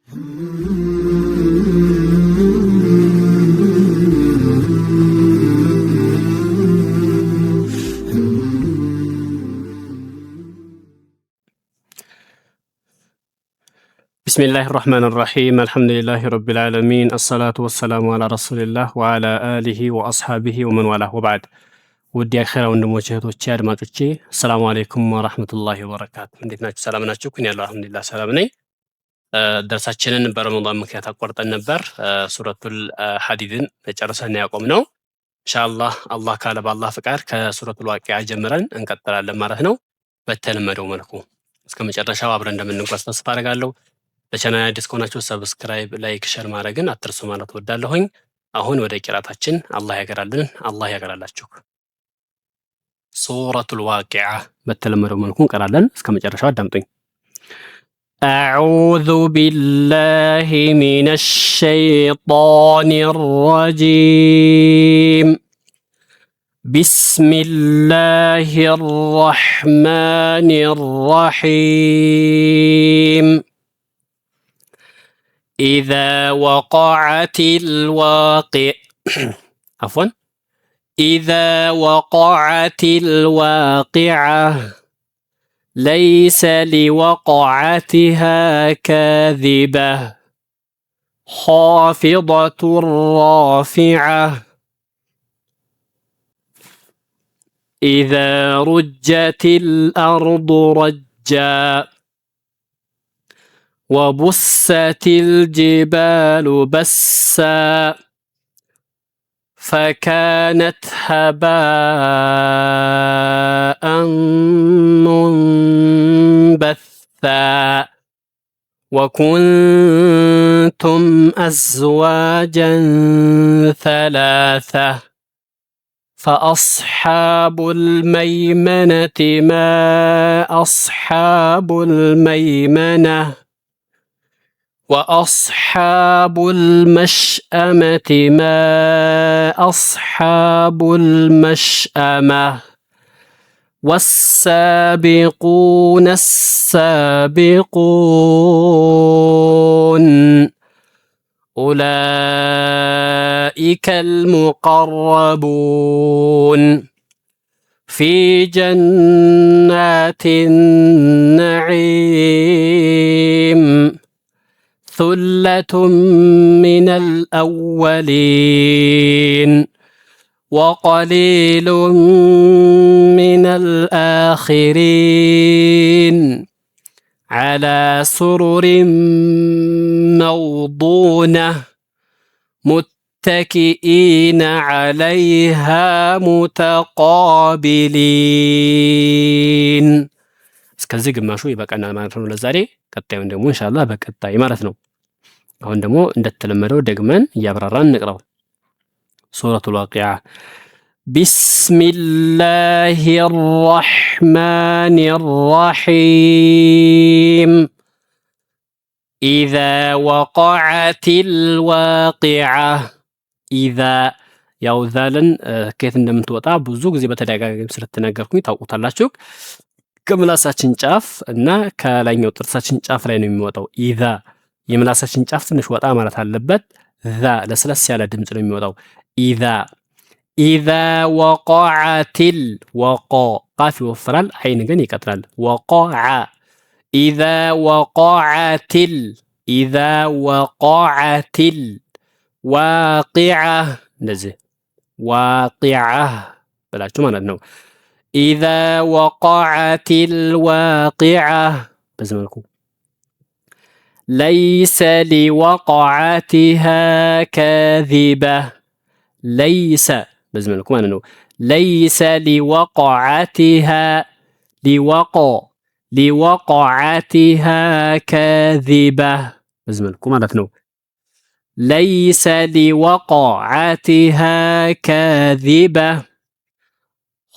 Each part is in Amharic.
بسم الله الرحمن الرحيم الحمد لله رب العالمين الصلاة والسلام على رسول الله وعلى آله وأصحابه ومن والاه وبعد ودي أخيرا وندموش هتوشي أدماتوشي السلام عليكم ورحمة الله وبركاته እንዴት ናችሁ ሰላም ናችሁ ኩን ያለው አልহামዱሊላህ ሰላም ነኝ ደርሳችንን በረመዳን ምክንያት አቋርጠን ነበር ሱረቱል ሐዲድን ጨርሰን ያቆምነው ኢንሻአላህ አላህ ካለ በአላህ ፍቃድ ከሱረቱል ዋቂዓ ጀምረን እንቀጥላለን ማለት ነው በተለመደው መልኩ እስከ መጨረሻው አብረን እንደምንጓዝ ተስፋ አደርጋለሁ ለቻናል አዲስ ከሆናችሁ ሰብስክራይብ ላይክ ሼር ማድረግን አትርሱ ማለት ወዳለሁኝ አሁን ወደ ቂራታችን አላህ ያገራልን አላህ ያገራላችሁ ሱረቱል ዋቂዓ በተለመደው መልኩ እንቀራለን እስከ መጨረሻው አዳምጡኝ أعوذ بالله من الشيطان الرجيم بسم الله الرحمن الرحيم إذا وقعت الواقع عفوا إذا وقعت الواقعة ليس لوقعتها كاذبة خافضة رافعة إذا رجت الأرض رجا وبست الجبال بسا فكانت هباء منبثا وكنتم أزواجا ثلاثة فأصحاب الميمنة ما أصحاب الميمنة وأصحاب المشأمة ما أصحاب المشأمة والسابقون السابقون أولئك المقربون في جنات النعيم ثلة من الأولين وقليل من الآخرين على سرر موضونة متكئين عليها متقابلين እስከዚህ ግማሹ ይበቃናል ማለት ነው ለዛሬ ቀጣዩን ደግሞ ኢንሻአላህ በቀጣይ ማለት ነው አሁን ደግሞ እንደተለመደው ደግመን ያብራራን እንቅራው ሱረቱል ዋቂዓ ቢስሚላሂር ረህማኒር ረሂም ኢዛ ወቀዐቲል ዋቂዓ ኢዛ ያው ዛልን ከየት እንደምትወጣ ብዙ ጊዜ በተደጋጋሚ ስለተነገርኩኝ ታውቁታላችሁ ከምላሳችን ጫፍ እና ከላይኛው ጥርሳችን ጫፍ ላይ ነው የሚወጣው ኢዛ የምላሳችን ጫፍ ትንሽ ወጣ ማለት አለበት ዛ ለስለስ ያለ ድምጽ ነው የሚወጣው ኢዛ ወቀዐቲል ወቀ ቃፍ ይወፍራል አይን ግን ይቀጥላል ወቀዐ ኢዛ ወቀዐቲል ዋቂዓ እንደዚህ ዋቂዓ ብላችሁ ማለት ነው إذا وقعت الواقعة بزملكم ليس لوقعتها كاذبة ليس بزملكم أنا ليس لوقعتها لوقعتها كاذبة بزملكم أنا ليس لوقعتها كاذبة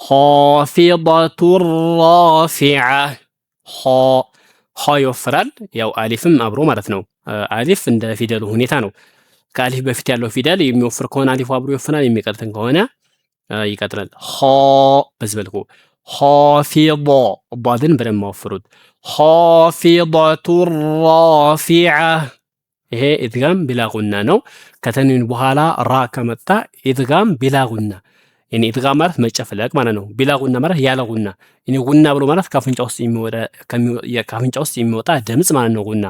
خافضة رافعة ኸ ይወፍራል ያው አሊፍም አብሮ ማለት ነው አሊፍ እንደ ፊደሉ ሁኔታ ነው ከአሊፍ በፊት ያለው ፊደል የሚወፍር ከሆነ አሊፉ አብሮ ይወፍራል የሚቀጥል ከሆነ ይቀጥላል ኸ በዝበልኩ ኻፊض ባድን በደንብ ማወፍሩት ኻፊضة رافعة ይሄ ኢድጋም ቢላ ጉና ነው። ከተንዊን በኋላ ራ ከመጣ ኢድጋም ቢላ ጉና። ያኒ ኢድጋም ማለት መጨፍለቅ ማለት ነው። ቢላ ጉና ማለት ያለ ጉና። ያኒ ጉና ብሎ ማለት ካፍንጫ ውስጥ የሚወጣ ድምጽ ማለት ነው ጉና።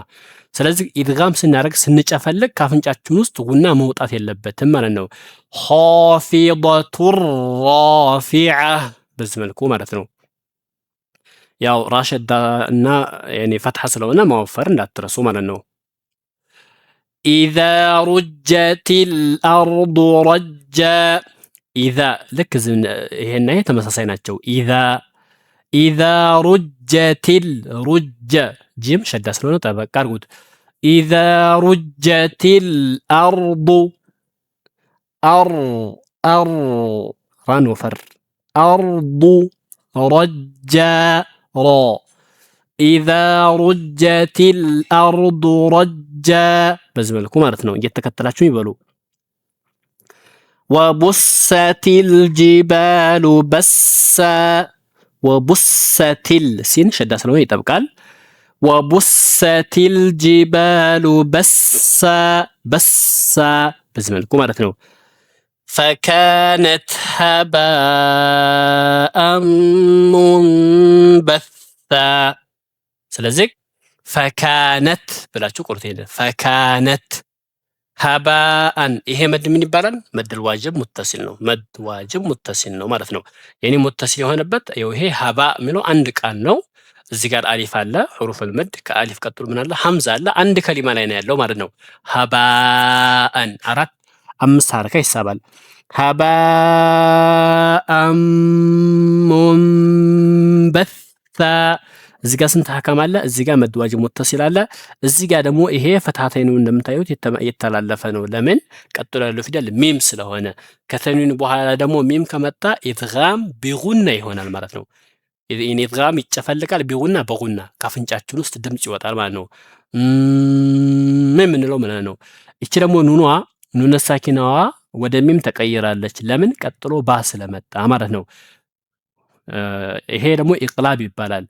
ስለዚህ ኢድጋም ስናደርግ ስንጨፈልቅ ካፍንጫችን ውስጥ ጉና መውጣት የለበትም ማለት ነው። ኻፊደቱር ራፊዓ በዚህ መልኩ ማለት ነው። ያው ራሸዳ እና ያኒ ፈትሐ ስለሆነ ማወፈር እንዳትረሱ ማለት ነው። ኢዛ ሩጀቲል አርዱ ረጃ ኢዛ ልክ ይሄና ይሄ ተመሳሳይ ናቸው። ኢዛ ሩጀቲል ሩጀ ጂም ሸዳ ስለሆነ ጠበቅ አድርጉት። ኢዛ ሩጀቲል አርዱ ራን ወፈር አርዱ ረጃ ራ ኢዛ ሩጀቲል አርዱ ረጃ በዚህ መልኩ ማለት ነው። እየተከተላችሁ ይበሉ። ወቡሰቲል ጂባሉ በሳ ወቡሰቲል ሲን ሸዳ ስለሆነ ይጠብቃል። ወቡሰቲል ጂባሉ በሳ በዚህ መልኩ ማለት ነው። ፈካነት ሀባአን ሙንበሳ ስለዚህ ፈካነት ብላችሁ ቁርጥ ሄደ። ፈካነት ሀባአን ይሄ መድ ምን ይባላል? መድል ዋጅብ ሙተሲል ነው። መድ ዋጅብ ሙተሲል ነው ማለት ነው። የኔ ሙተሲል የሆነበት ይሄ ሀባ የሚለው አንድ ቃል ነው። እዚህ ጋር አሊፍ አለ፣ ሁሩፈል መድ ከአሊፍ ቀጥሎ ምን አለ? ሐምዛ አለ። አንድ ከሊማ ላይ ነው ያለው ማለት ነው። ሀባአን 5 ሐረካ ይሳባል። ሀባአን ሙንበሳ እዚህ ጋር ስንት ሐካም አለ? እዚህ ጋር መድ ዋጅብ ሙተሲል አለ። እዚህ ጋር ደግሞ ይሄ ፈትሐተይኑ እንደምታዩት የተላለፈ ነው። ለምን? ቀጥሎ ያለው ፊደል ሚም ስለሆነ። ከተንዊን በኋላ ደግሞ ሚም ከመጣ ኢድጋም ቢጉና ይሆናል ማለት ነው። ኢድጋም ይጨፈልቃል ቢጉና በጉና ካፍንጫችን ውስጥ ድምጽ ይወጣል ማለት ነው። ምን የምንለው ምን ነው? እቺ ደግሞ ኑነ ሳኪናዋ ወደ ሚም ተቀይራለች። ለምን? ቀጥሎ ባ ስለመጣ ማለት ነው። ይሄ ደግሞ ኢቅላብ ይባላል።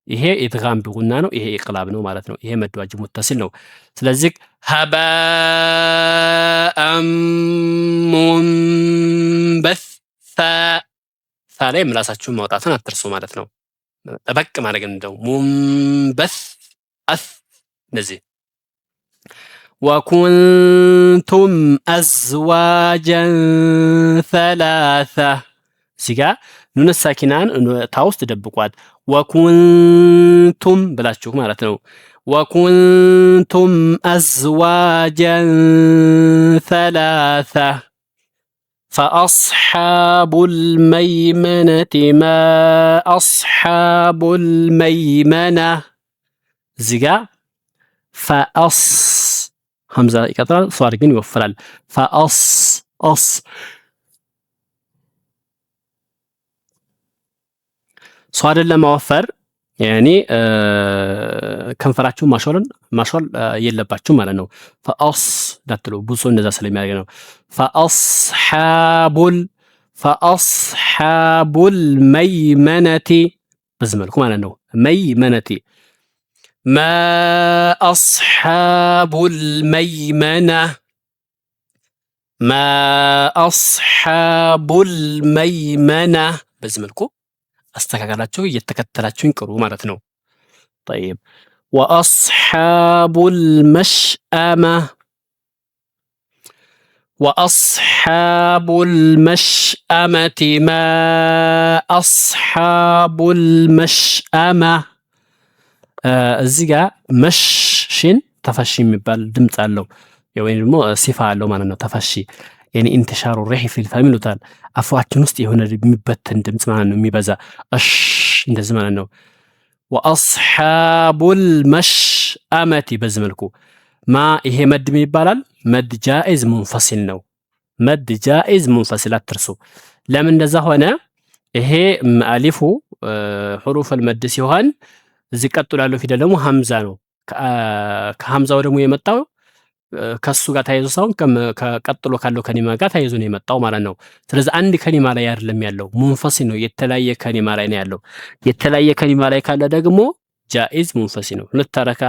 ይሄ ኢድጋም ቢጉና ነው። ይሄ ኢቅላብ ነው ማለት ነው። ይሄ መድ ዋጅብ ሙተሲል ነው። ስለዚህ ሀባአን ሙንበሳ ላይ ምላሳችሁን ማውጣትን አትርሱ ማለት ነው። ጠበቅ ማድረግ እንደው ሙንበስ እንደዚህ ወኩንቱም አዝዋጀን ሰላሳ እዚህ ጋ ኑን ሳኪናን ታ ውስጥ ደብቋት ወኩንቱም ብላችሁ ማለት ነው። ወኩንቱም አዝዋጀን ሰላሳ ፈአስሓቡል መይመነቲ ማ አስሓቡል መይመና እዚህ ጋ ፈአስ ሐምዛ ይቀጥላል፣ ሷድ ግን ይወፍራል። ፈአስ ሷድን ለማወፈር ያኔ ከንፈራችሁ ማሾል የለባችሁ ማለት ነው። ፈአስ ዳትሉ ብዙ እንደዛ ስለሚያደርግ ነው። ፈአስሓቡል መይመነቲ በዚህ መልኩ ማለት ነው። መይመነቲ ማ አስሓቡል መይመና ማ አስሓቡል መይመና በዚህ መልኩ አስተካከላችሁ እየተከተላችሁኝ ቅሩ ማለት ነው። طيب ወአስሓቡል መሽአማ ወአስሓቡል መሽአመቲ ማ አስሓቡል መሽአማ እዚህ ጋር መሽን ተፈሺ የሚባል ድምፅ አለው ወይም ደግሞ ሲፋ አለው ማለት ነው። ተፈሺ ያኒ ኢንተሻሩ ሪህ ፊል ፈም ይሉታል። አፋችን ውስጥ የሆነ የሚበተን ድምፅ ማለት ነው፣ የሚበዛ እሽ እንደዚህ ማለት ነው። ወአስሓቡል መሽአመቲ በዚህ መልኩ ማ ይሄ መድ ምን ይባላል? መድ ጃኢዝ ሙንፈሲል ነው። መድ ጃኢዝ ሙንፈሲል አትርሱ። ለምን እንደዛ ሆነ? ይሄ አሊፉ ሁሩፈል መድ ሲሆን እዚህ ቀጥሎ ያለው ፊደል ደግሞ ሐምዛ ነው። ከሐምዛው ደግሞ የመጣው ከሱ ጋር ተያይዞ ሳይሆን ከቀጥሎ ካለው ከሊማ ጋር ተያይዞ ነው የመጣው ማለት ነው። ስለዚህ አንድ ከሊማ ላይ አይደለም ያለው፣ ሙንፈሲል ነው። የተለያየ ከሊማ ላይ ነው ያለው። የተለያየ ከሊማ ላይ ካለ ደግሞ ጃኢዝ ሙንፈሲል ነው። 2 ሐረካ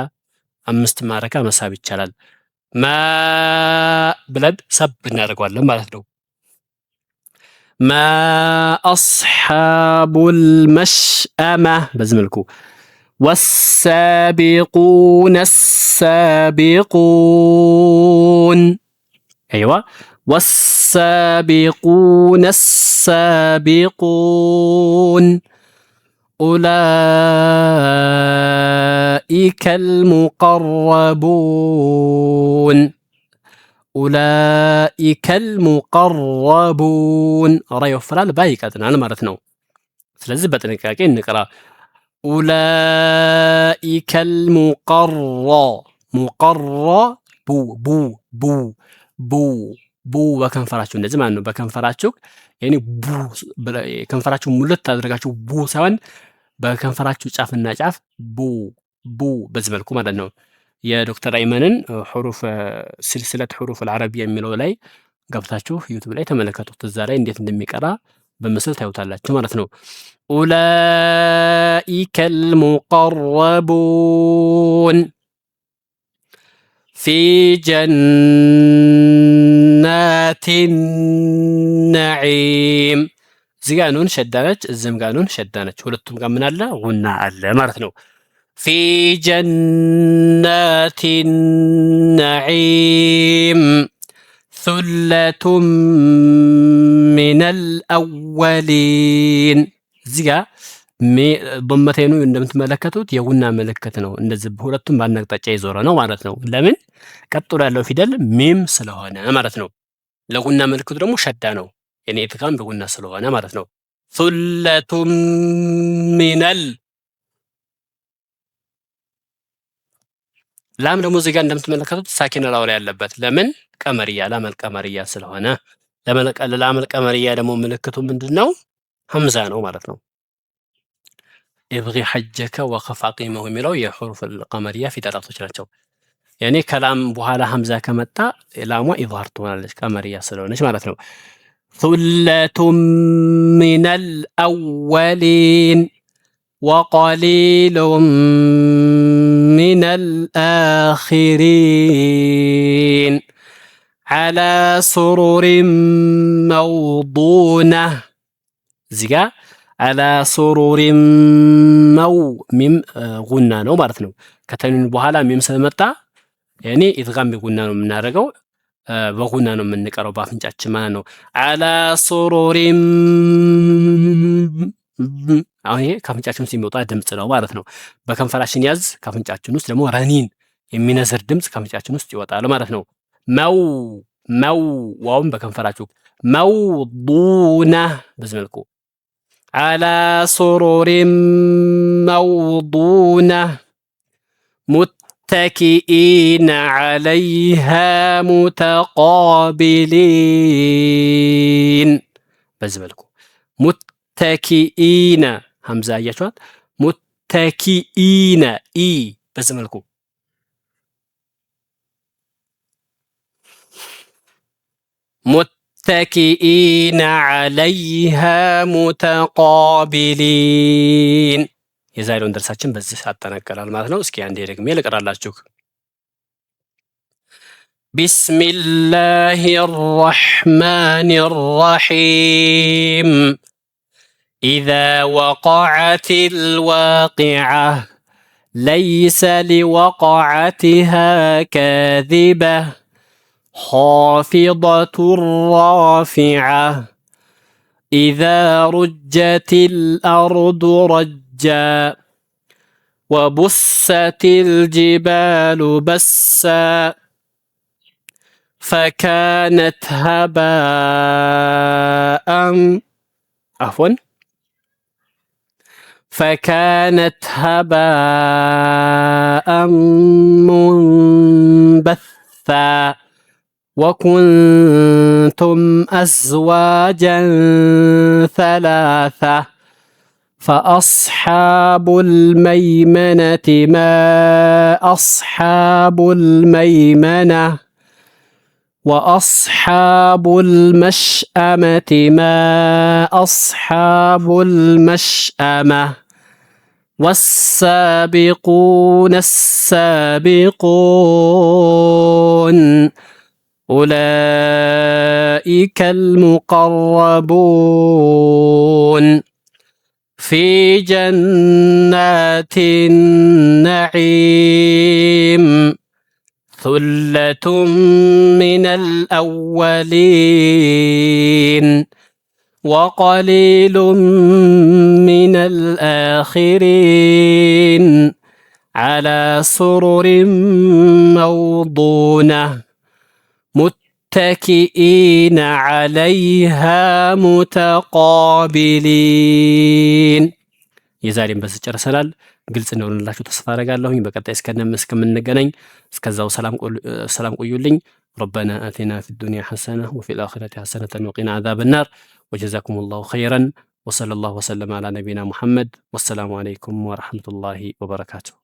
5 ሐረካ መሳብ ይቻላል። ማ ብለን ሰብ እናደርገዋለን ማለት ነው። ማ አስሓቡል መሽአማ በዚህ መልኩ ወሳቢቁነ ሳቢቁን አይዋ ወሳቢቁነ ሳቢቁን ኡላኢከል ሙቀረቡን ኡላኢከል ሙቀረቡን ራ ይወፍራል፣ ባ ይቀጥናል ማለት ነው። ስለዚህ በጥንቃቄ እንቅራ። ኡላኢከል ሙቀረቡ ቡ በከንፈራችሁ እንደዚህ ማለት ነው። በከንፈራችሁ ያኔ ቡ ከንፈራችሁ ሙልት አድርጋችሁ ቡ ሳይሆን በከንፈራችሁ ጫፍና ጫፍ ቡ በዚህ መልኩ ማለት ነው። የዶክተር አይመንን ሑሩፍ ስልስለት ሑሩፍ አልዓረቢያ የሚለው ላይ ገብታችሁ ዩቲዩብ ላይ ተመለከቱት። እዛ ላይ እንዴት እንደሚቀራ በምስል ታዩታላችሁ ማለት ነው። ኡላኢከል ሙቀረቡን ፊ ጀናቲን ነዒም። እዚህ ጋ ኑን ሸዳነች፣ እዚህም ጋ ኑን ሸዳነች። ሁለቱም ጋር ምን አለ? ጉና አለ ማለት ነው። ፊ ጀናቲን ነዒም ሱለቱም ሚነል አወሊን። እዚህ ጋ ዶመቴኑ እንደምትመለከቱት የጉና ምልክት ነው። እንደዚህ ሁለቱም በአንድ አቅጣጫ የዞረ ነው ማለት ነው። ለምን? ቀጥሎ ያለው ፊደል ሚም ስለሆነ ማለት ነው። ለጉና ምልክቱ ደግሞ ሸዳ ነው። የኔ ኢትካም በጉና ስለሆነ ማለት ነው። ሱለቱም ሚነል ላም ደግሞ እዚህ ጋር እንደምትመለከቱት ሳኪን ላው ላይ ያለበት ለምን? ቀመርያ ላመል ቀመርያ ስለሆነ። ላመል ቀመርያ ደግሞ ምልክቱ ምንድነው? ሐምዛ ነው ማለት ነው። ኢብጊ ሐጀከ ወኸፍ አቂመሁ የሚለው የሑሩፍ ቀመርያ ፊደላቶች ናቸው። ያኔ ከላም በኋላ ሐምዛ ከመጣ ላሟ ኢዝሃር ትሆናለች ቀመርያ ስለሆነች ማለት ነው። ሱለቱም ሚነል አወሊን ወቀሊሉም ሚነል አኺሪን ዐላ ሱሩሪን መውዱና። እዚህ ጋ ዐላ ሱሩሪን ሚም ጉና ነው ማለት ነው። ከተንዊን በኋላ ሚም ስለመጣ ያኔ ኢድጋም በጉና ነው የምናደርገው፣ በጉና ነው የምንቀረው በአፍንጫችን ማለት ነው። ዐላ ሱሩሪን አሁን ይሄ ከአፍንጫችን ውስጥ የሚወጣ ድምፅ ነው ማለት ነው። በከንፈራችን ያዝ፣ ከአፍንጫችን ውስጥ ደግሞ ረኒን የሚነዝር ድምፅ ከአፍንጫችን ውስጥ ይወጣል ማለት ነው። መው ዋውም በከንፈራችሁ መውዱና በዚህ መልኩ ዐላ ሱሩሪን መውዱና ሙተኪኢነ ዐለይሃ ሙተቃቢሊን በዚህ መልኩ ሙተኪኢነ ሐምዛ አያችኋት። ሙተኪኢነ ኢ በዚህ መልኩ ሙተኪኢነ ዐለይሃ ሙተቃቢሊን። የዛሬውን ደርሳችን በዚህ አጠናቀናል ማለት ነው። እስኪ አንዴ ደግሜ ልቀራላችሁ። ቢስሚላሂ ረሕማኒ ረሒም ኢዛ ወቀዐቲል ዋቂዐ ለይሰ ሊወቀዐቲሃ ካዚበህ خافضة رافعة إذا رجت الأرض رجا وبست الجبال بسا فكانت هباء منبثا وكنتم أزواجا ثلاثة فأصحاب الميمنة ما أصحاب الميمنة وأصحاب المشأمة ما أصحاب المشأمة والسابقون السابقون أولئك المقربون في جنات النعيم ثلة من الأولين وقليل من الآخرين على سرر موضونة متكئين عليها متقابلين የዛሬን በዚህ ጨርሰናል። ግልጽ እንደሆነላችሁ ተስፋ አደርጋለሁኝ። በቀጣይ እስከምንገናኝ እስከዛው ሰላም ቆዩልኝ። ربنا آتنا في الدنيا حسنة وفي الآخرة حسنة وقنا عذاب النار وجزاكم الله خيرا وصلى الله وسلم على نبينا محمد والسلام عليكم ورحمة الله وبركاته.